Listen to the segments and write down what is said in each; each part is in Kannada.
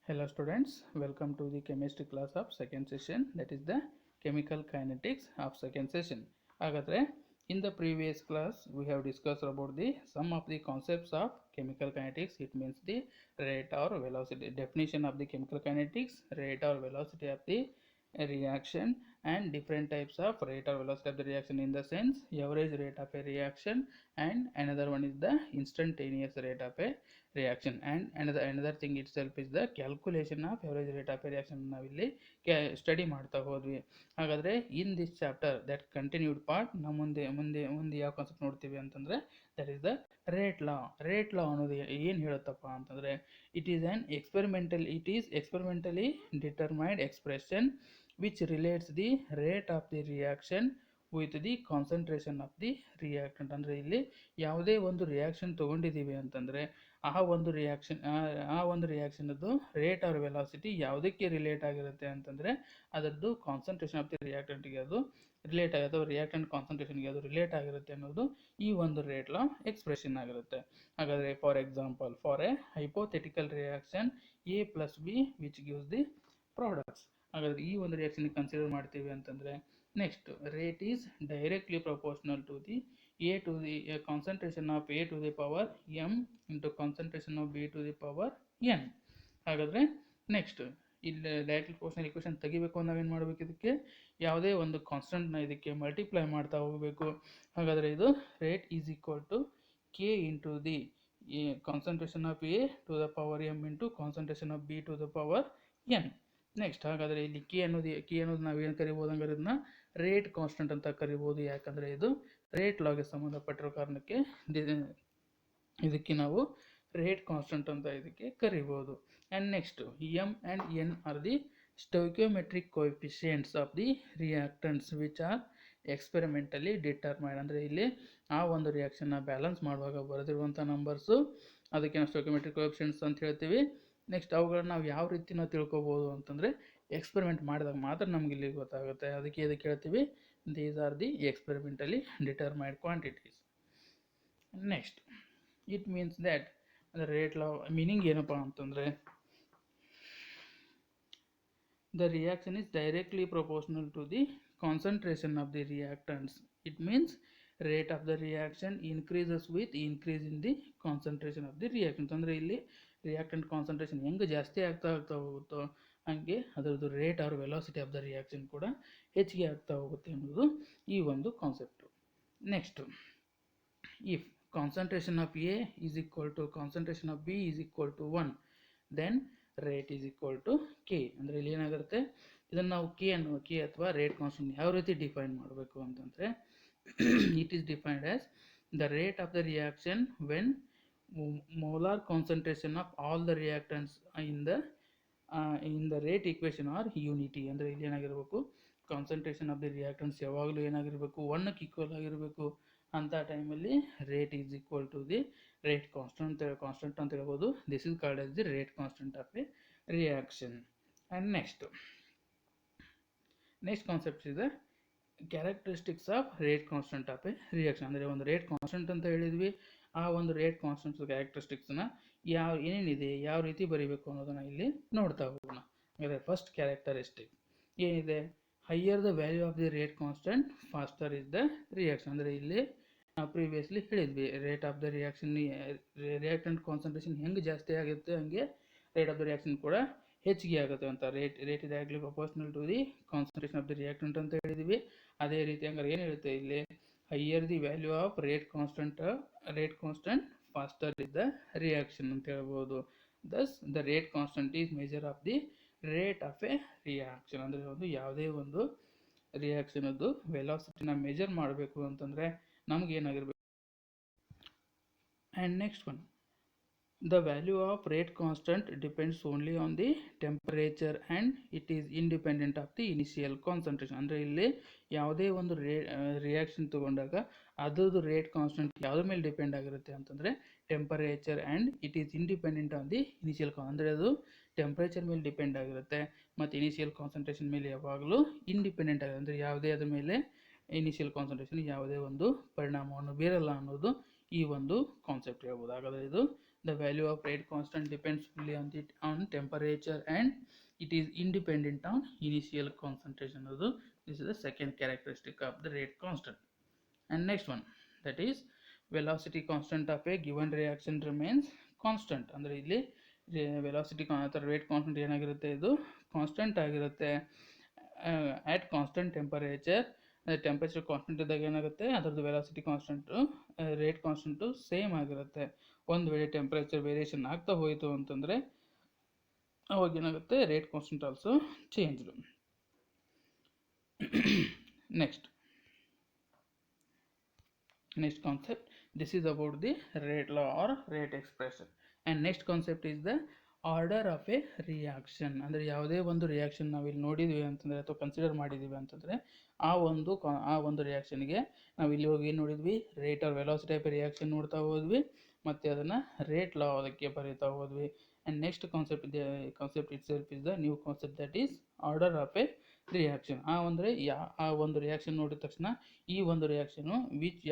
Hello students, welcome to the chemistry class of second session, that is the chemical kinetics of second session. Hagadre, in the previous class we have discussed about the some of the concepts of chemical kinetics. It means the rate or velocity, definition of the chemical kinetics, rate or velocity of the reaction, and different types of rate or velocity of the reaction, in the sense average rate of a reaction, and another one is the instantaneous rate of a reaction, and another thing itself is the calculation of average rate of a reaction. ನಾವಿಲ್ಲಿ ಸ್ಟಡಿ ಮಾಡ್ತಾ ಹೋದ್ವಿ. ಹಾಗಾದರೆ in this chapter that continued part ನಾವು ಮುಂದೆ ಯಾವ ಕಾನ್ಸೆಪ್ಟ್ ನೋಡ್ತೀವಿ ಅಂತಂದರೆ that is the rate law ಅನ್ನೋದು ಏನು ಹೇಳುತ್ತಪ್ಪ ಅಂತಂದರೆ it is experimentally determined expression which relates the rate of the reaction with the concentration of the reactant. ಅಂದರೆ ಇಲ್ಲಿ ಯಾವುದೇ ಒಂದು ರಿಯಾಕ್ಷನ್ ತೊಗೊಂಡಿದ್ದೀವಿ ಅಂತಂದರೆ ಆ ಒಂದು ರಿಯಾಕ್ಷನದ್ದು ರೇಟ್ ಆರ್ ವೆಲಾಸಿಟಿ ಯಾವುದಕ್ಕೆ ರಿಲೇಟ್ ಆಗಿರುತ್ತೆ ಅಂತಂದರೆ ಅದರದ್ದು ಕಾನ್ಸಂಟ್ರೇಷನ್ ಆಫ್ ದಿ ರಿಯಾಕ್ಟೆಂಟ್ಗೆ ಅದು ರಿಲೇಟ್ ಆಗುತ್ತೆ, ಅಥವಾ ರಿಯಾಕ್ಟೆಂಟ್ ಕಾನ್ಸಂಟ್ರೇಷನ್ಗೆ ಅದು ರಿಲೇಟ್ ಆಗಿರುತ್ತೆ ಅನ್ನೋದು ಈ ಒಂದು ರೇಟ್ ಲಾ ಎಕ್ಸ್ಪ್ರೆಷನ್ ಆಗಿರುತ್ತೆ. ಹಾಗಾದರೆ for example, for a hypothetical reaction A plus B which gives the products. ಹಾಗಾದರೆ ಈ ಒಂದು ರಿಯಾಕ್ಷನ್ ಕನ್ಸಿಡರ್ ಮಾಡ್ತೀವಿ ಅಂತಂದರೆ next rate is directly proportional to the a to the concentration of a to the power m into concentration of b to the power n. ಹಾಗಾದರೆ ನೆಕ್ಸ್ಟ್ ಇಲ್ಲಿ ಡೈರೆಕ್ಟ್ಲಿ ಪ್ರಪೋರ್ಷನಲ್ ಇಕ್ವೇಷನ್ ತೆಗಿಬೇಕು, ನಾವೇನು ಮಾಡಬೇಕು, ಇದಕ್ಕೆ ಯಾವುದೇ ಒಂದು ಕಾನ್ಸ್ಟೆಂಟ್ನ ಇದಕ್ಕೆ ಮಲ್ಟಿಪ್ಲೈ ಮಾಡ್ತಾ ಹೋಗಬೇಕು. ಹಾಗಾದರೆ ಇದು rate is equal to K into the concentration of A to the power M into concentration of B to the power N. Next ಹಾಗಾದರೆ ಇಲ್ಲಿ ಕೆ ಅನ್ನೋದು ನಾವೇನು ಕರಿಬೋದು, ಹಂಗಾರೆ ಇದನ್ನ ರೇಟ್ ಕಾನ್ಸ್ಟೆಂಟ್ ಅಂತ ಕರಿಬೋದು. ಯಾಕಂದರೆ ಇದು ರೇಟ್ ಲಾಗೆ ಸಂಬಂಧಪಟ್ಟಿರೋ ಕಾರಣಕ್ಕೆ ಇದಕ್ಕೆ ನಾವು ರೇಟ್ ಕಾನ್ಸ್ಟೆಂಟ್ ಅಂತ ಇದಕ್ಕೆ ಕರಿಬೋದು. And next M and N are the stoichiometric coefficients of the reactants which are experimentally determined. ಅಂದರೆ ಇಲ್ಲಿ ಆ ಒಂದು ರಿಯಾಕ್ಷನ್ನ ಬ್ಯಾಲೆನ್ಸ್ ಮಾಡುವಾಗ ಬರೆದಿರುವಂಥ ನಂಬರ್ಸು ಅದಕ್ಕೆ ನಾವು ಸ್ಟೋಯಿಕಿಯೋಮೆಟ್ರಿಕ್ ಕೋಎಫಿಷಿಯೆಂಟ್ಸ್ ಅಂತ ಹೇಳ್ತೀವಿ. ನೆಕ್ಸ್ಟ್ ಅವುಗಳನ್ನ ನಾವು ಯಾವ ರೀತಿ ನಾವು ತಿಳ್ಕೊಬೋದು ಅಂತಂದರೆ ಎಕ್ಸ್ಪೆರಿಮೆಂಟ್ ಮಾಡಿದಾಗ ಮಾತ್ರ ನಮ್ಗೆ ಇಲ್ಲಿ ಗೊತ್ತಾಗುತ್ತೆ. ಅದಕ್ಕೆ ಹೇಳ್ತೀವಿ these are the experimentally determined quantities. Next it means that rate law meaning ಏನಪ್ಪ ಅಂತಂದರೆ the reaction is directly proportional to the concentration of the reactants. It means rate of the reaction increases with increase in the concentration of the reactant. ಅಂದರೆ ಇಲ್ಲಿ ರಿಯಾಕ್ಟೆಂಟ್ ಕಾನ್ಸಂಟ್ರೇಷನ್ ಹೆಂಗೆ ಜಾಸ್ತಿ ಆಗ್ತಾ ಹೋಗುತ್ತೋ ಹಂಗೆ ಅದರದ್ದು rate or velocity of the reaction ಕೂಡ ಹೆಚ್ಚಿಗೆ ಆಗ್ತಾ ಹೋಗುತ್ತೆ ಅನ್ನೋದು ಈ ಒಂದು concept. Next, if concentration of A is equal to concentration of B is equal to 1 then rate is equal to K. ಅಂದರೆ ಇಲ್ಲಿ ಏನಾಗಿರುತ್ತೆ, ಇದನ್ನು ನಾವು ಕೆ ಅಥವಾ ರೇಟ್ ಕಾನ್ಸ್ಟೆಂಟ್ ಯಾವ ರೀತಿ ಡಿಫೈನ್ ಮಾಡಬೇಕು ಅಂತಂದರೆ it is defined as the rate of the reaction when molar concentration of all the reactants in the rate equation are unity. ಅಂದರೆ ಇಲ್ಲಿ ಏನಾಗಿರಬೇಕು, ಕಾನ್ಸಂಟ್ರೇಷನ್ ಆಫ್ ದಿ ರಿಯಾಕ್ಟೆಂಟ್ಸ್ ಯಾವಾಗಲೂ ಏನಾಗಿರಬೇಕು, 1ಕ್ಕೆ ಈಕ್ವಲ್ ಆಗಿರಬೇಕು. ಅಂಥ ಟೈಮಲ್ಲಿ rate is equal to the rate constant ಅಂತ ಹೇಳ್ಬೋದು. This is called as the rate constant of a reaction. And next concept ಇದೆ characteristics of rate constant of a reaction. ಅಂದರೆ ಒಂದು ರೇಟ್ ಕಾನ್ಸ್ಟೆಂಟ್ ಅಂತ ಹೇಳಿದ್ವಿ, ಆ ಒಂದು ರೇಟ್ ಕಾನ್ಸ್ಟೆಂಟ್ಸ್ ಕ್ಯಾರೆಕ್ಟರಿಸ್ಟಿಕ್ಸ್ನ ಏನೇನಿದೆ, ಯಾವ ರೀತಿ ಬರೀಬೇಕು ಅನ್ನೋದನ್ನು ಇಲ್ಲಿ ನೋಡ್ತಾ ಹೋಗೋಣ. ಅಂದರೆ ಫಸ್ಟ್ ಕ್ಯಾರೆಕ್ಟರಿಸ್ಟಿಕ್ ಏನಿದೆ, higher the value of the rate constant faster is the reaction. ಅಂದರೆ ಇಲ್ಲಿ ನಾವು ಪ್ರೀವಿಯಸ್ಲಿ ಹೇಳಿದ್ವಿ, rate of the reactant concentration ಹೆಂಗೆ ಜಾಸ್ತಿ ಆಗುತ್ತೆ ಹಂಗೆ ರೇಟ್ ಆಫ್ ದ ರಿಯಾಕ್ಷನ್ ಕೂಡ ಹೆಚ್ಚಿಗೆ ಆಗುತ್ತೆ ಅಂತ. Rate is directly proportional to the concentration of the reactant ಅಂತ ಹೇಳಿದ್ವಿ. ಅದೇ ರೀತಿ ಹಂಗಾರೆ ಏನು ಹೇಳುತ್ತೆ ಇಲ್ಲಿ, higher the value of rate constant faster is the reaction ಅಂತ ಹೇಳ್ಬೋದು. Thus the rate constant is measure of the rate of a reaction. ಅಂದರೆ ಒಂದು ಯಾವುದೇ ಒಂದು ರಿಯಾಕ್ಷನದ್ದು ವೆಲಾಸಿಟಿನ ಮೆಜರ್ ಮಾಡಬೇಕು ಅಂತಂದರೆ ನಮ್ಗೆ ಏನಾಗಿರ್ಬೇಕು. And next one, the value of rate constant depends only on the temperature and it is independent of the initial concentration. ಅಂದರೆ ಇಲ್ಲಿ ಯಾವುದೇ ಒಂದು ರಿಯಾಕ್ಷನ್ ತಗೊಂಡಾಗ ಅದರದ್ದು ರೇಟ್ ಕಾನ್ಸ್ಟೆಂಟ್ ಯಾವುದ್ರ ಮೇಲೆ ಡಿಪೆಂಡ್ ಆಗಿರುತ್ತೆ ಅಂತಂದರೆ temperature and it is independent on the initial ಅಂದರೆ ಅದು ಟೆಂಪರೇಚರ್ ಮೇಲೆ ಡಿಪೆಂಡ್ ಆಗಿರುತ್ತೆ ಮತ್ತು ಇನಿಷಿಯಲ್ ಕಾನ್ಸಂಟ್ರೇಷನ್ ಮೇಲೆ ಯಾವಾಗಲೂ ಇಂಡಿಪೆಂಡೆಂಟ್ ಆಗಿರುತ್ತೆ. ಅಂದರೆ ಯಾವುದೇ ಅದರ ಮೇಲೆ ಇನಿಷಿಯಲ್ ಕಾನ್ಸಂಟ್ರೇಷನ್ ಯಾವುದೇ ಒಂದು ಪರಿಣಾಮವನ್ನು ಬೀರಲ್ಲ ಅನ್ನೋದು ಈ ಒಂದು ಕಾನ್ಸೆಪ್ಟ್ ಹೇಳ್ಬೋದು. ಹಾಗಾದರೆ ಇದು the value of rate constant depends fully on temperature and it is independent on initial concentration. This is the second characteristic of the rate constant. And next one, that is velocity constant of a given reaction remains constant. ಅಂದರೆ ಇಲ್ಲಿ ವೆಲಾಸಿಟಿ ಅಥವಾ ರೇಟ್ ಕಾನ್ಸ್ಟೆಂಟ್ ಏನಾಗಿರುತ್ತೆ, ಇದು ಕಾನ್ಸ್ಟೆಂಟ್ ಆಗಿರುತ್ತೆ at constant temperature. Temperature constant ಇದ್ದಾಗ ಏನಾಗುತ್ತೆ, ಅದರದ್ದು velocity constant rate constant same ಆಗಿರುತ್ತೆ. ಒಂದು ವೇಳೆ ಟೆಂಪರೇಚರ್ ವೇರಿಯೇಷನ್ ಆಗ್ತಾ ಹೋಯಿತು ಅಂತಂದರೆ ಅವಾಗ ಏನಾಗುತ್ತೆ, rate constant also changed. next concept, this is about the rate law or rate expression. And next concept is the order of a reaction. ಅಂದರೆ ಯಾವುದೇ ಒಂದು ರಿಯಾಕ್ಷನ್ ನಾವಿಲ್ಲಿ ನೋಡಿದ್ವಿ ಅಂತಂದರೆ ಅಥವಾ ಕನ್ಸಿಡರ್ ಮಾಡಿದ್ದೀವಿ ಅಂತಂದರೆ ಆ ಒಂದು ರಿಯಾಕ್ಷನ್ಗೆ ನಾವು ಇಲ್ಲಿ ಹೋಗಿ ಏನು ನೋಡಿದ್ವಿ, rate or velocity of a reaction ನೋಡ್ತಾ ಹೋದ್ವಿ ಮತ್ತು ಅದನ್ನು ರೇಟ್ ಲಾ ಅದಕ್ಕೆ ಬರೀತಾ ಹೋದ್ವಿ. And next concept itself is the new concept, that is order of a reaction. ಆ ಒಂದು ರಿಯಾಕ್ಷನ್ ನೋಡಿದ ತಕ್ಷಣ ಈ ಒಂದು ರಿಯಾಕ್ಷನು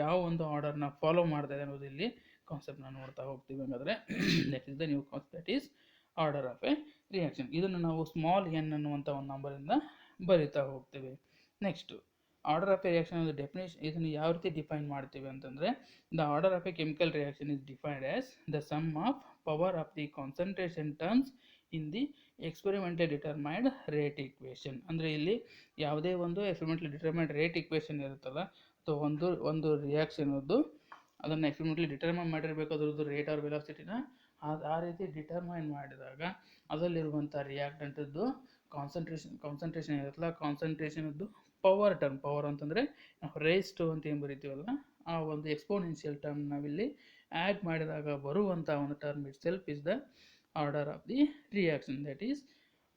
ಯಾವ ಒಂದು ಆರ್ಡರ್ನ ಫಾಲೋ ಮಾಡ್ತಾ ಇದೆ ಅನ್ನೋದು ಇಲ್ಲಿ ಕಾನ್ಸೆಪ್ಟ್ನ ನೋಡ್ತಾ ಹೋಗ್ತೀವಿ. ಹಾಗಾದರೆ that is the new concept, that is order of a reaction. ಇದನ್ನು ನಾವು ಸ್ಮಾಲ್ ಎನ್ ಅನ್ನುವಂಥ ಒಂದು ನಂಬರಿಂದ ಬರಿತಾ ಹೋಗ್ತೀವಿ. Next order of a reaction ಒಂದು ಡೆಫಿನೇಷನ್, ಇದನ್ನು ಯಾವ ರೀತಿ ಡಿಫೈನ್ ಮಾಡ್ತೀವಿ ಅಂತಂದರೆ, the order of a chemical reaction is defined as the sum of power of the concentration terms in the experimentally determined rate equation. ಅಂದರೆ ಇಲ್ಲಿ ಯಾವುದೇ ಒಂದು ಎಕ್ಸ್ಪೆರಿಮೆಂಟಲಿ ಡಿಟರ್ಮೈನ್ಡ್ ರೇಟ್ ಈಕ್ವೇಷನ್ ಇರುತ್ತಲ್ಲ, ಅಥವಾ ಒಂದು ರಿಯಾಕ್ಷನದ್ದು ಅದನ್ನು ಎಕ್ಸ್ಪೆರಿಮೆಂಟಲಿ ಡಿಟರ್ಮೈನ್ ಮಾಡಿರಬೇಕು ಅದರದ್ದು ರೇಟ್ ಆರ್ ವೆಲಾಸಿಟಿನ. ಆ ರೀತಿ ಡಿಟರ್ಮೈನ್ ಮಾಡಿದಾಗ ಅದರಲ್ಲಿರುವಂಥ ರಿಯಾಕ್ಟೆಂಟದ್ದು ಕಾನ್ಸಂಟ್ರೇಷನ್ ಇರುತ್ತಲ್ಲ, ಕಾನ್ಸಂಟ್ರೇಷನದ್ದು ಪವರ್ ಅಂತಂದರೆ ನಾವು ರೇಸ್ ಟು ಅಂತ ಏನು ಬರಿತೀವಲ್ಲ, ಆ ಒಂದು ಎಕ್ಸ್ಪೋನೆನ್ಷಿಯಲ್ ಟರ್ಮ್ ನಾವಿಲ್ಲಿ ಆ್ಯಡ್ ಮಾಡಿದಾಗ ಬರುವಂಥ ಒಂದು term itself is the order of the reaction. That is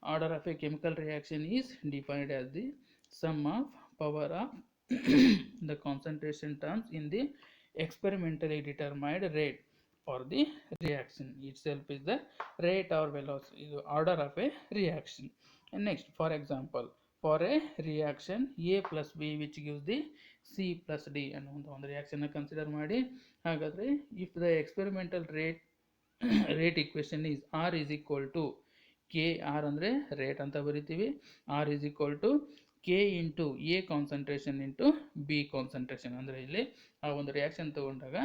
order of a chemical reaction is defined as the sum of power of the concentration terms in the experimentally determined rate for the reaction itself is the rate or velocity, order of a reaction. And next, for example, for a reaction A plus B which gives the C plus D ಅನ್ನುವಂಥ ಒಂದು ರಿಯಾಕ್ಷನ್ನ ಕನ್ಸಿಡರ್ ಮಾಡಿ. ಹಾಗಾದರೆ if the experimental rate equation is R is equal to K, R ಅಂದರೆ ರೇಟ್ ಅಂತ ಬರಿತೀವಿ, R is equal to K into A concentration into B concentration. ಅಂದರೆ ಇಲ್ಲಿ ಆ ಒಂದು ರಿಯಾಕ್ಷನ್ ತೊಗೊಂಡಾಗ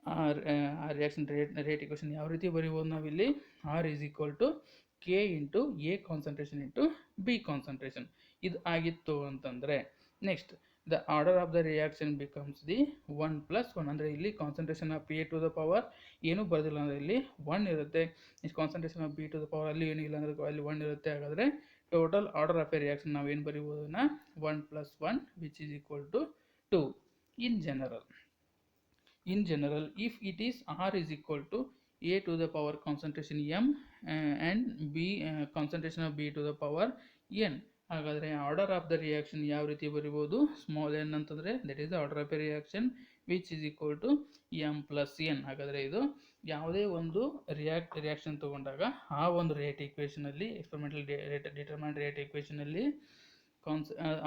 ಆ ರಿಯಾಕ್ಷನ್ ರೇಟ್ ಇಕ್ವೇಷನ್ ಯಾವ ರೀತಿ ಬರೀಬೋದು, ನಾವಿಲ್ಲಿ R is equal to K into A concentration into B concentration ಇದು ಆಗಿತ್ತು ಅಂತಂದರೆ, next the order of the reaction becomes the 1+1. ಅಂದರೆ ಇಲ್ಲಿ concentration of A to the power ಏನೂ ಬರೋದಿಲ್ಲ ಅಂದರೆ ಇಲ್ಲಿ 1 ಇರುತ್ತೆ, ಇಷ್ಟು concentration of B to the power ಅಲ್ಲಿ ಏನೂ ಇಲ್ಲ ಅಂದರೆ ಅಲ್ಲಿ 1 ಇರುತ್ತೆ. ಹಾಗಾದರೆ total order of a reaction ನಾವು ಏನು ಬರೀಬೋದನ್ನ 1+1 which is equal to 2. In general if it is R is equal to A to the power concentration M and B concentration of B to the power N, ಹಾಗಾದರೆ ಆರ್ಡರ್ ಆಫ್ ದ ರಿಯಾಕ್ಷನ್ ಯಾವ ರೀತಿ ಬರಿಬೋದು, ಸ್ಮಾಲ್ ಎನ್ ಅಂತಂದರೆ that is the order of a reaction which is equal to M plus N. ಹಾಗಾದರೆ ಇದು ಯಾವುದೇ ಒಂದು ರಿಯಾಕ್ಷನ್ ತೊಗೊಂಡಾಗ ಆ ಒಂದು ರೇಟ್ ಈಕ್ವೇಷನಲ್ಲಿ ಎಕ್ಸ್ಪೆರಿಮೆಂಟಲ್ ಡಿಟರ್ಮೈನ್ಡ್ ರೇಟ್ ಈಕ್ವೇಷನಲ್ಲಿ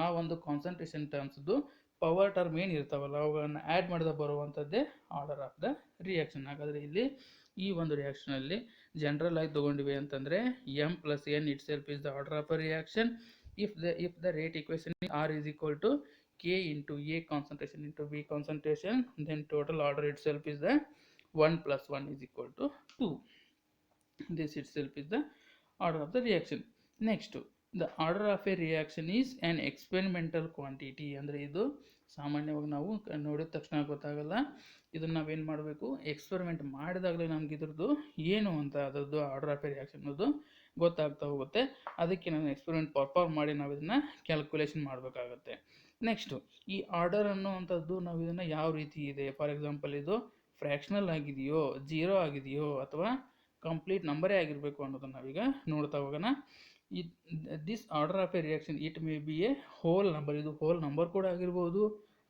ಆ ಒಂದು ಕಾನ್ಸಂಟ್ರೇಷನ್ ಟರ್ಮ್ಸ್ದು ಪವರ್ ಟರ್ಮ್ ಏನು ಇರ್ತಾವಲ್ಲ ಅವುಗಳನ್ನು ಆ್ಯಡ್ ಮಾಡಿದ ಬರುವಂಥದ್ದೇ ಆರ್ಡರ್ ಆಫ್ ದ ರಿಯಾಕ್ಷನ್. ಹಾಗಾದರೆ ಇಲ್ಲಿ ಈ ಒಂದು ರಿಯಾಕ್ಷನಲ್ಲಿ ಜನರಲ್ ಆಗಿ ತೊಗೊಂಡಿವೆ ಅಂತಂದರೆ M plus N it self is the order of a reaction. if the rate equation R is equal to K into A concentration into B concentration, then total order itself is the 1+1 is equal to 2. This itself is the order of the reaction. Next, the order of a reaction is an experimental quantity. ಅಂದರೆ ಇದು ಸಾಮಾನ್ಯವಾಗಿ ನಾವು ನೋಡಿದ ತಕ್ಷಣ ಗೊತ್ತಾಗಲ್ಲ, ಇದನ್ನು ನಾವೇನು ಮಾಡಬೇಕು, ಎಕ್ಸ್ಪೆರಿಮೆಂಟ್ ಮಾಡಿದಾಗಲೇ ನಮ್ಗೆ ಇದ್ರದ್ದು ಏನು ಅಂತ ಅದರದ್ದು ಆರ್ಡರ್ ಆಫ್ ಎ ರಿಯಾಕ್ಷನ್ ಅನ್ನೋದು ಗೊತ್ತಾಗ್ತಾ ಹೋಗುತ್ತೆ. ಅದಕ್ಕೆ ನಾನು ಎಕ್ಸ್ಪೆರಿಮೆಂಟ್ ಪರ್ಫಾರ್ಮ್ ಮಾಡಿ ನಾವು ಇದನ್ನು ಕ್ಯಾಲ್ಕುಲೇಷನ್ ಮಾಡಬೇಕಾಗತ್ತೆ. ನೆಕ್ಸ್ಟು ಈ ಆರ್ಡರ್ ಅನ್ನೋವಂಥದ್ದು ನಾವು ಇದನ್ನು ಯಾವ ರೀತಿ ಇದೆ, ಫಾರ್ ಎಕ್ಸಾಂಪಲ್ ಇದು ಫ್ರ್ಯಾಕ್ಷನಲ್ ಆಗಿದೆಯೋ, 0 ಆಗಿದೆಯೋ, ಅಥವಾ ಕಂಪ್ಲೀಟ್ ನಂಬರೇ ಆಗಿರಬೇಕು ಅನ್ನೋದನ್ನು ನಾವೀಗ ನೋಡ್ತಾ ಹೋಗೋಣ. This order of a reaction it may be A whole number, ಇದು ಹೋಲ್ ನಂಬರ್ ಕೂಡ ಆಗಿರ್ಬೋದು,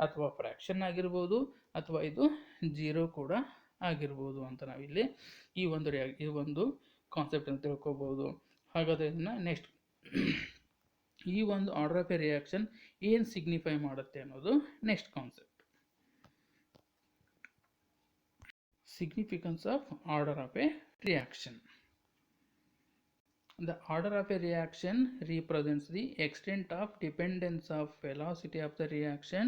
ಅಥವಾ ಫ್ರ್ಯಾಕ್ಷನ್ ಆಗಿರ್ಬೋದು, ಅಥವಾ ಇದು 0 ಕೂಡ ಆಗಿರ್ಬೋದು ಅಂತ ನಾವಿಲ್ಲಿ ಈ ಒಂದು ಕಾನ್ಸೆಪ್ಟನ್ನು ತಿಳ್ಕೊಬೋದು. ಹಾಗಾದರೆ ಇದನ್ನು ನೆಕ್ಸ್ಟ್ ಈ ಒಂದು ಆರ್ಡರ್ ಆಫ್ ಎ ರಿಯಾಕ್ಷನ್ ಏನು ಸಿಗ್ನಿಫೈ ಮಾಡುತ್ತೆ ಅನ್ನೋದು next concept. significance of order of a reaction. The order of a reaction represents the extent of dependence of velocity of the reaction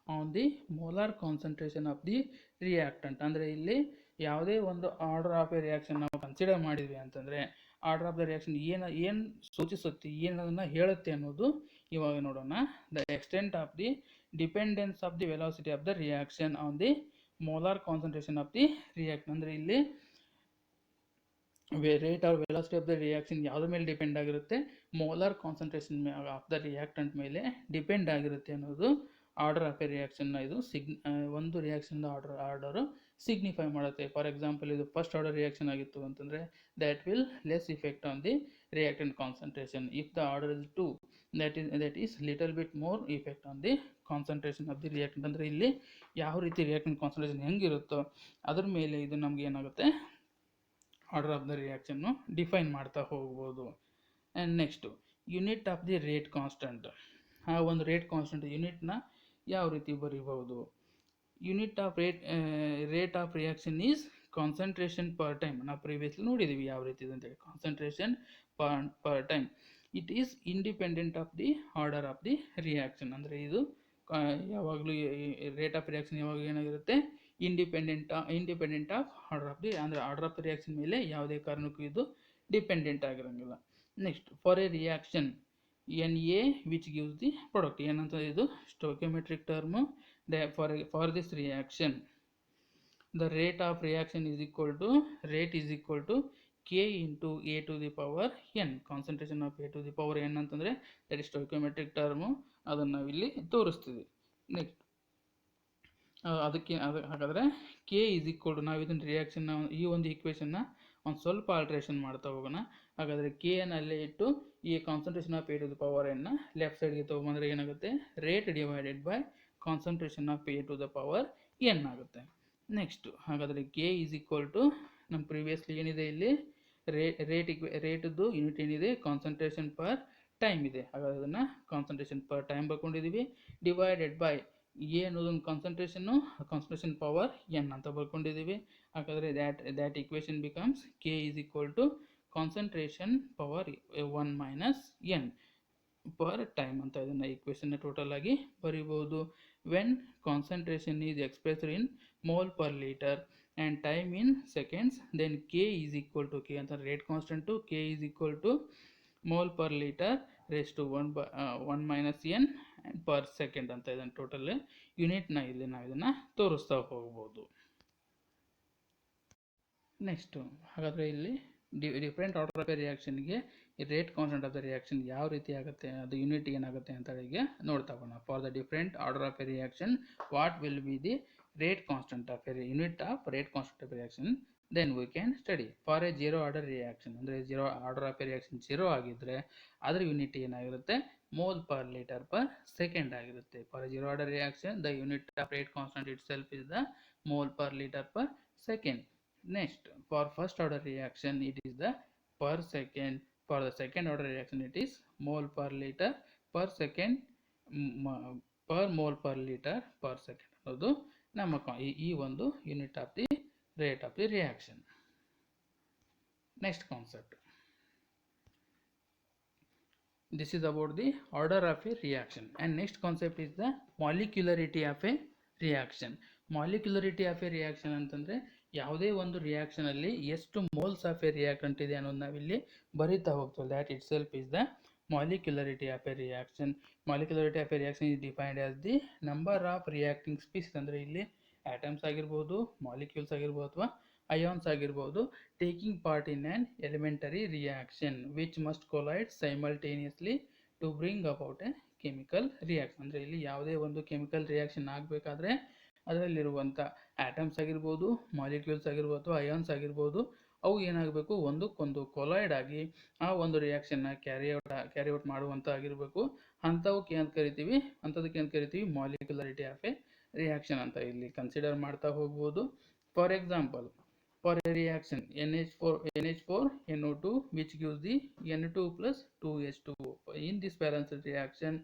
on the molar concentration of the reactant. ಅಂದರೆ ಇಲ್ಲಿ ಯಾವುದೇ ಒಂದು ಆರ್ಡರ್ ಆಫ್ ಎ ರಿಯಾಕ್ಷನ್ ನಾವು ಕನ್ಸಿಡರ್ ಮಾಡಿದ್ವಿ ಅಂತಂದರೆ ಆರ್ಡರ್ ಆಫ್ ದ ರಿಯಾಕ್ಷನ್ ಏನು ಸೂಚಿಸುತ್ತೆ, ಏನದನ್ನು ಹೇಳುತ್ತೆ ಅನ್ನೋದು ಇವಾಗ ನೋಡೋಣ. The extent of the dependence of the velocity of the reaction on the molar concentration of the react. ಅಂದರೆ ಇಲ್ಲಿ rate or velocity of the reaction ಯಾವುದ್ರ ಮೇಲೆ ಡಿಪೆಂಡ್ ಆಗಿರುತ್ತೆ, molar concentration of the reactant ಮೇಲೆ ಡಿಪೆಂಡ್ ಆಗಿರುತ್ತೆ ಅನ್ನೋದು ಆರ್ಡರ್ ಆಫ್ ಎ ರಿಯಾಕ್ಷನ್ನ ಇದು ಒಂದು ರಿಯಾಕ್ಷನ್ ಆರ್ಡರು ಸಿಗ್ನಿಫೈ ಮಾಡುತ್ತೆ. ಫಾರ್ ಎಕ್ಸಾಂಪಲ್ ಇದು ಫಸ್ಟ್ ಆರ್ಡರ್ ರಿಯಾಕ್ಷನ್ ಆಗಿತ್ತು ಅಂತಂದರೆ that will less effect on the reactant concentration. If the order is 2 that is little bit more effect on the concentration of the reactant. ಅಂದರೆ ಇಲ್ಲಿ ಯಾವ ರೀತಿ ರಿಯಾಕ್ಟೆಂಟ್ ಕಾನ್ಸಂಟ್ರೇಷನ್ ಹೆಂಗಿರುತ್ತೋ ಅದ್ರ ಮೇಲೆ ಇದು ನಮ್ಗೆ ಏನಾಗುತ್ತೆ ಆರ್ಡರ್ ಆಫ್ ದ ರಿಯಾಕ್ಷನ್ನು ಡಿಫೈನ್ ಮಾಡ್ತಾ ಹೋಗ್ಬೋದು. And next unit of the rate constant. ಆ ಒಂದು ರೇಟ್ ಕಾನ್ಸ್ಟೆಂಟ್ ಯೂನಿಟ್ನ ಯಾವ ರೀತಿ ಬರೀಬಹುದು? Unit of rate of reaction is concentration per time. ನಾವು ಪ್ರೀವಿಯಸ್ಲಿ ನೋಡಿದ್ದೀವಿ ಯಾವ ರೀತಿ ಇದೆ ಅಂತೇಳಿ. Concentration per time. It is independent of the order of the reaction. ಅಂದರೆ ಇದು ಯಾವಾಗಲೂ ರೇಟ್ ಆಫ್ ರಿಯಾಕ್ಷನ್ ಯಾವಾಗ ಏನಾಗಿರುತ್ತೆ, independent of order of the, ಅಂದರೆ ಆರ್ಡರ್ ಆಫ್ ದ ರಿಯಾಕ್ಷನ್ ಮೇಲೆ ಯಾವುದೇ ಕಾರಣಕ್ಕೂ ಇದು ಡಿಪೆಂಡೆಂಟ್ ಆಗಿರೋಂಗಿಲ್ಲ. Next, for a reaction NA which gives the product, ಏನಂತ ಇದು stoichiometric term. For this reaction the rate of reaction is equal to K into A to the power n. Concentration of A to the power n ಅಂತಂದರೆ ದಟ್ ಇಸ್ ಸ್ಟೋಕಿಯೋಮೆಟ್ರಿಕ್ ಟರ್ಮು, ಅದನ್ನು ನಾವಿಲ್ಲಿ ತೋರಿಸ್ತೀವಿ. ನೆಕ್ಸ್ಟ್ ಹಾಗಾದರೆ K ಈಸ್ ಈಕ್ವಲ್ ಟು, ನಾವು ಇದನ್ನು ರಿಯಾಕ್ಷನ್ನ ಈ ಒಂದು ಈಕ್ವೇಷನ್ನ ಒಂದು ಸ್ವಲ್ಪ ಆಲ್ಟ್ರೇಷನ್ ಮಾಡ್ತಾ ಹೋಗೋಣ. ಹಾಗಾದರೆ ಕೆ ಅನ್ನು ಅಲ್ಲೇ ಇಟ್ಟು ಈ concentration of A to the power n left ಸೈಡ್ಗೆ ತೊಗೊಂಬಂದರೆ ಏನಾಗುತ್ತೆ, rate divided by concentration of A to the power n ಆಗುತ್ತೆ. ನೆಕ್ಸ್ಟು ಹಾಗಾದರೆ ಕೆ ಈಸ್ ಈಕ್ವಲ್ ಟು ನಮ್ಮ ಪ್ರಿವಿಯಸ್ಲಿ ಏನಿದೆ ಇಲ್ಲಿ ರೇಟ್ದು ಯೂನಿಟ್ ಏನಿದೆ ಕಾನ್ಸಂಟ್ರೇಷನ್ ಪರ್ ಟೈಮ್ ಇದೆ. ಹಾಗಾದ್ರೆ ಅದನ್ನು ಕಾನ್ಸಂಟ್ರೇಷನ್ ಪರ್ ಟೈಮ್ ಬರ್ಕೊಂಡಿದ್ದೀವಿ. ಡಿವೈಡೆಡ್ ಬೈ ಎ ಅನ್ನೋದೊಂದು ಕಾನ್ಸಂಟ್ರೇಷನ್ ಪವರ್ ಎನ್ ಅಂತ ಬರ್ಕೊಂಡಿದ್ದೀವಿ. ಹಾಗಾದರೆ that equation becomes K is equal to concentration power 1 minus N per time ಅಂತ ಇದನ್ನು ಈಕ್ವೇಷನ್ನ ಟೋಟಲ್ ಆಗಿ ಬರೀಬಹುದು. When concentration is expressed in mole per litre and time in seconds, then K is equal to K ಅಂತ rate constant K is equal to mole per liter raised to 1 minus n per second ಅಂತ ಇದನ್ನು ಟೋಟಲ್ ಯೂನಿಟ್ನ ಇಲ್ಲಿ ನಾವು ಇದನ್ನು ತೋರಿಸ್ತಾ ಹೋಗ್ಬೋದು. ನೆಕ್ಸ್ಟು ಹಾಗಾದರೆ ಇಲ್ಲಿ ಡಿಫ್ರೆಂಟ್ ಆರ್ಡರ್ ಆಫ್ ಎ ರಿಯಾಕ್ಷನ್ಗೆ rate constant of the reaction ಯಾವ ರೀತಿ ಆಗುತ್ತೆ, ಅದು ಯೂನಿಟ್ ಏನಾಗುತ್ತೆ ಅಂತ ಈಗ ನೋಡ್ತಾ ಹೋಗೋಣ. For the different order of a reaction what will be the rate constant of a unit of rate constant of a reaction, then we can study. For a zero order reaction, ಅಂದರೆ zero order of a reaction 0 ಆಗಿದ್ರೆ ಅದರ ಯೂನಿಟ್ ಏನಾಗಿರುತ್ತೆ, mole per litre per second ಆಗಿರುತ್ತೆ. For a zero order reaction the unit of rate constant itself is the mole per liter per second. Next, for first order reaction it is the per second. For the second order reaction it is mole per liter per second per mole per liter per second ಅನ್ನೋದು ನಮ್ಮ ಈ ಒಂದು unit of the rate of the reaction. Next concept, this is about the order of a reaction. And next concept is the molecularity of a reaction. Molecularity of a reaction ಅಂತಂದರೆ ಯಾವುದೇ ಒಂದು ರಿಯಾಕ್ಷನಲ್ಲಿ ಎಷ್ಟು ಮೋಲ್ಸ್ ಆಫ್ ಎ ರಿಯಾಕ್ಟೆಂಟ್ ಇದೆ ಅನ್ನೋದು ನಾವಿಲ್ಲಿ ಬರೀತಾ ಹೋಗ್ತೀವಿ. That itself is the molecularity of a reaction. Molecularity of a reaction is defined as the number of reacting species. ಅಂದರೆ ಇಲ್ಲಿ ಆಟಮ್ಸ್ ಆಗಿರ್ಬೋದು, ಮಾಲಿಕ್ಯೂಲ್ಸ್ ಆಗಿರ್ಬೋದು ಅಥವಾ ಅಯಾನ್ಸ್ ಆಗಿರ್ಬೋದು, taking part in an elementary reaction which must collide simultaneously to bring about a chemical reaction. ಅಂದರೆ ಇಲ್ಲಿ ಯಾವುದೇ ಒಂದು ಕೆಮಿಕಲ್ ರಿಯಾಕ್ಷನ್ ಆಗಬೇಕಾದ್ರೆ ಅದರಲ್ಲಿರುವಂಥ ಆಟಮ್ಸ್ ಆಗಿರ್ಬೋದು, ಮಾಲಿಕ್ಯೂಲ್ಸ್ ಆಗಿರ್ಬೋದು ಅಥವಾ ಅಯಾನ್ಸ್ ಆಗಿರ್ಬೋದು, ಅವು ಏನಾಗಬೇಕು, ಒಂದಕ್ಕೊಂದು ಕೊಲೈಡ್ ಆಗಿ ಆ ಒಂದು ರಿಯಾಕ್ಷನ್ನ ಕ್ಯಾರಿ ಔಟ್ ಮಾಡುವಂಥ ಆಗಿರಬೇಕು. ಅಂಥದಕ್ಕೆ ಏನು ಕರಿತೀವಿ ಮಾಲಿಕ್ಯುಲರಿಟಿ ಆಫ್ ಎ ರಿಯಾಕ್ಷನ್ ಅಂತ ಇಲ್ಲಿ ಕನ್ಸಿಡರ್ ಮಾಡ್ತಾ ಹೋಗ್ಬೋದು. For example, for a reaction NH4 NO2 which gives the N2 plus 2H2O. in this balanced reaction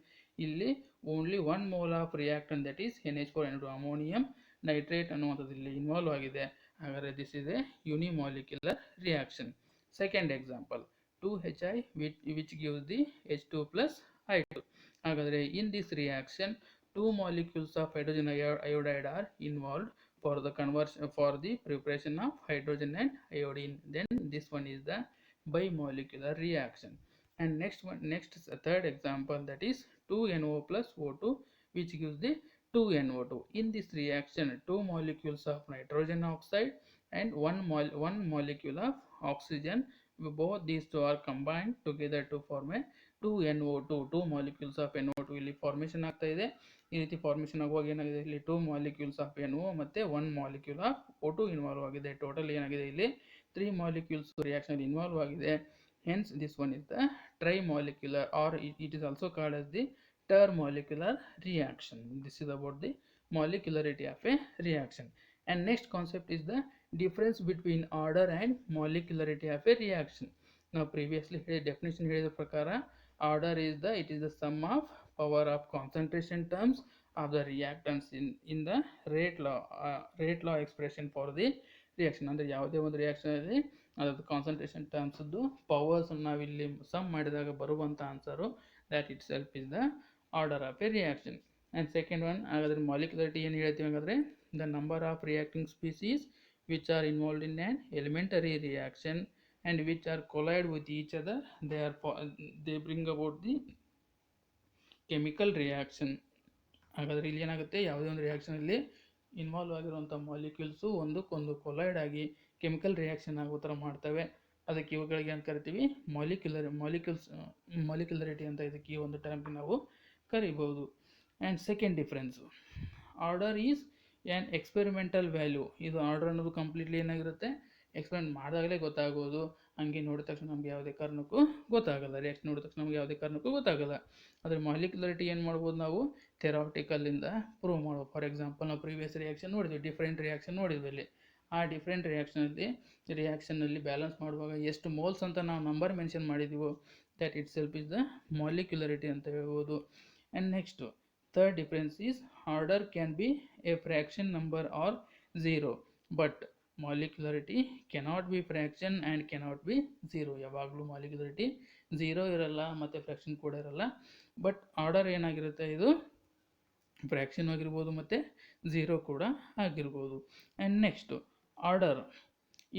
ಇಲ್ಲಿ only 1 mole of reactant that is NH4 NO2 ammonium nitrate ಅನ್ನುವಂಥದ್ದು ಇಲ್ಲಿ ಇನ್ವಾಲ್ವ್ ಆಗಿದೆ. Agare this is a unimolecular reaction. Second example, 2Hi which gives the H2 plus I2. Agare in this reaction, two molecules of hydrogen iodide are involved for the conversion for the preparation of hydrogen and iodine. Then this one is the bimolecular reaction. And next third example, that is 2NO plus O2 which gives the 2NO2. In this reaction, two molecules of nitrogen oxide and one molecule of oxygen, both these two are combined together to form a 2NO2. Two molecules of NO2 ಇಲ್ಲಿ ಫಾರ್ಮೇಷನ್ ಆಗ್ತಾ ಇದೆ. ಈ ರೀತಿ ಫಾರ್ಮೇಷನ್ ಆಗುವಾಗ ಏನಾಗಿದೆ, ಇಲ್ಲಿ ಟೂ ಮಾಲಿಕ್ಯೂಲ್ಸ್ ಆಫ್ NO ಮತ್ತೆ one molecule of O2 involve ಆಗಿದೆ. ಟೋಟಲ್ ಏನಾಗಿದೆ, ಇಲ್ಲಿ 3 ಮಾಲಿಕ್ಯೂಲ್ಸ್ ರಿಯಾಕ್ಷನ್ ಇನ್ವಾಲ್ವ್ ಆಗಿದೆ. Hence this one is the trimolecular, or it is also called as the intermolecular reaction. This is about the molecularity of a reaction. And next concept is the difference between order and molecularity of a reaction. Now previously definition ಹೇಳಿದ ಪ್ರಕಾರ order is the sum of power of concentration terms of the reactants in the rate law expression for the reaction. ಅಂದರೆ ಯಾವುದೇ ಒಂದು ರಿಯಾಕ್ಷನ್ ಅಲ್ಲಿ ಅದರ ಕಾನ್ಸಂಟ್ರೇಷನ್ ಟರ್ಮ್ಸ್ ಪವರ್ಸ್ ನಾವಿಲ್ಲಿ ಸಮ್ ಮಾಡಿದಾಗ ಬರುವಂಥ answer that itself is the order of a reaction. And second one, ಹಾಗಾದ್ರೆ molecularity ಏನು ಹೇಳ್ತೀವಿ ಹಾಗಾದ್ರೆ, the number of reacting species which are involved in an elementary reaction and which are collide with each other, they bring about the chemical reaction. ಹಾಗಾದ್ರೆ ಇಲ್ಲಿ ಏನಾಗುತ್ತೆ, ಯಾವುದೇ ಒಂದು ರಿಯಾಕ್ಷನ್ ಅಲ್ಲಿ ಇನ್ವಾಲ್ವ್ ಆಗಿರುವಂಥ ಮಾಲಿಕ್ಯೂಲ್ಸು ಒಂದಕ್ಕೊಂದು ಕೊಲೈಡ್ ಆಗಿ ಕೆಮಿಕಲ್ ರಿಯಾಕ್ಷನ್ ಆಗೋ ಥರ ಮಾಡ್ತವೆ. ಅದಕ್ಕೆ ಇವುಗಳಿಗೆ ಅಂತ ಕರಿತೀವಿ ಮಾಲಿಕ್ಯುಲರಿಟಿ ಅಂತ ಇದಕ್ಕೆ ಈ ಒಂದು ಟರ್ಮ್ಗೆ ನಾವು ಕರಿಬಹುದು. And second difference, order is an experimental value. ಇದು ಆರ್ಡರ್ ಅನ್ನೋದು ಕಂಪ್ಲೀಟ್ಲಿ ಏನಾಗಿರುತ್ತೆ, ಎಕ್ಸ್ಪೆರಿಮೆಂಟ್ ಮಾಡಿದಾಗಲೇ ಗೊತ್ತಾಗೋದು. ಹಂಗೆ ನೋಡಿದ ತಕ್ಷಣ ನಮಗೆ ಯಾವುದೇ ಕಾರಣಕ್ಕೂ ಗೊತ್ತಾಗಲ್ಲ, ರಿಯಾಕ್ಷನ್ ನೋಡಿದ ತಕ್ಷಣ ನಮಗೆ ಯಾವುದೇ ಕಾರಣಕ್ಕೂ ಗೊತ್ತಾಗಲ್ಲ. ಆದರೆ ಮಾಲಿಕ್ಯುಲರಿಟಿ ಏನು ಮಾಡ್ಬೋದು, ನಾವು ಥೆರಾಟಿಕಲ್ಲಿಂದ ಪ್ರೂವ್ ಮಾಡ್ಬೋದು. ಫಾರ್ ಎಕ್ಸಾಂಪಲ್ ನಾವು ಪ್ರೀವಿಯಸ್ ರಿಯಾಕ್ಷನ್ ನೋಡಿದ್ವಿ, ಡಿಫ್ರೆಂಟ್ ರಿಯಾಕ್ಷನ್ ನೋಡಿದ್ವಿ. ಅಲ್ಲಿ ಆ ಡಿಫ್ರೆಂಟ್ ರಿಯಾಕ್ಷನಲ್ಲಿ ಬ್ಯಾಲೆನ್ಸ್ ಮಾಡುವಾಗ ಎಷ್ಟು ಮೋಲ್ಸ್ ಅಂತ ನಾವು ನಂಬರ್ ಮೆನ್ಷನ್ ಮಾಡಿದ್ದೀವೋ, that itself is the molecularity ಅಂತ ಹೇಳ್ಬೋದು. And next third difference is order can be a fraction number or zero, but molecularity cannot be fraction and cannot be zero. ಯಾವಾಗಲೂ ಮಾಲಿಕ್ಯುಲರಿಟಿ ಝೀರೋ ಇರಲ್ಲ ಮತ್ತು ಫ್ರ್ಯಾಕ್ಷನ್ ಕೂಡ ಇರಲ್ಲ. ಬಟ್ ಆರ್ಡರ್ ಏನಾಗಿರುತ್ತೆ, ಇದು ಫ್ರ್ಯಾಕ್ಷನ್ ಆಗಿರ್ಬೋದು ಮತ್ತು ಝೀರೋ ಕೂಡ ಆಗಿರ್ಬೋದು. And next order,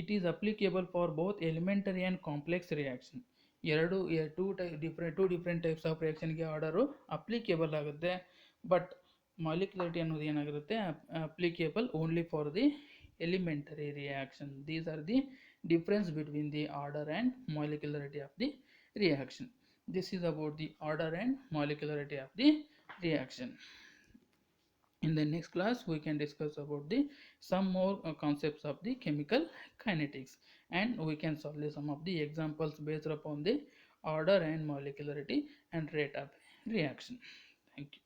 it is applicable for both elementary and complex reaction. Two different types of ರಿಯಾಕ್ಷನ್ಗೆ ಆರ್ಡರು ಅಪ್ಲಿಕೇಬಲ್ ಆಗುತ್ತೆ. ಬಟ್ ಮಾಲಿಕ್ಯುಲರಿಟಿ ಅನ್ನೋದು ಏನಾಗಿರುತ್ತೆ, applicable only for the elementary reaction. These are the difference between the order and molecularity of the reaction. This is about the order and molecularity of the reaction. In the next class we can discuss about the some more concepts of the chemical kinetics, and we can solve some of the examples based upon the order and molecularity and rate of reaction. Thank you.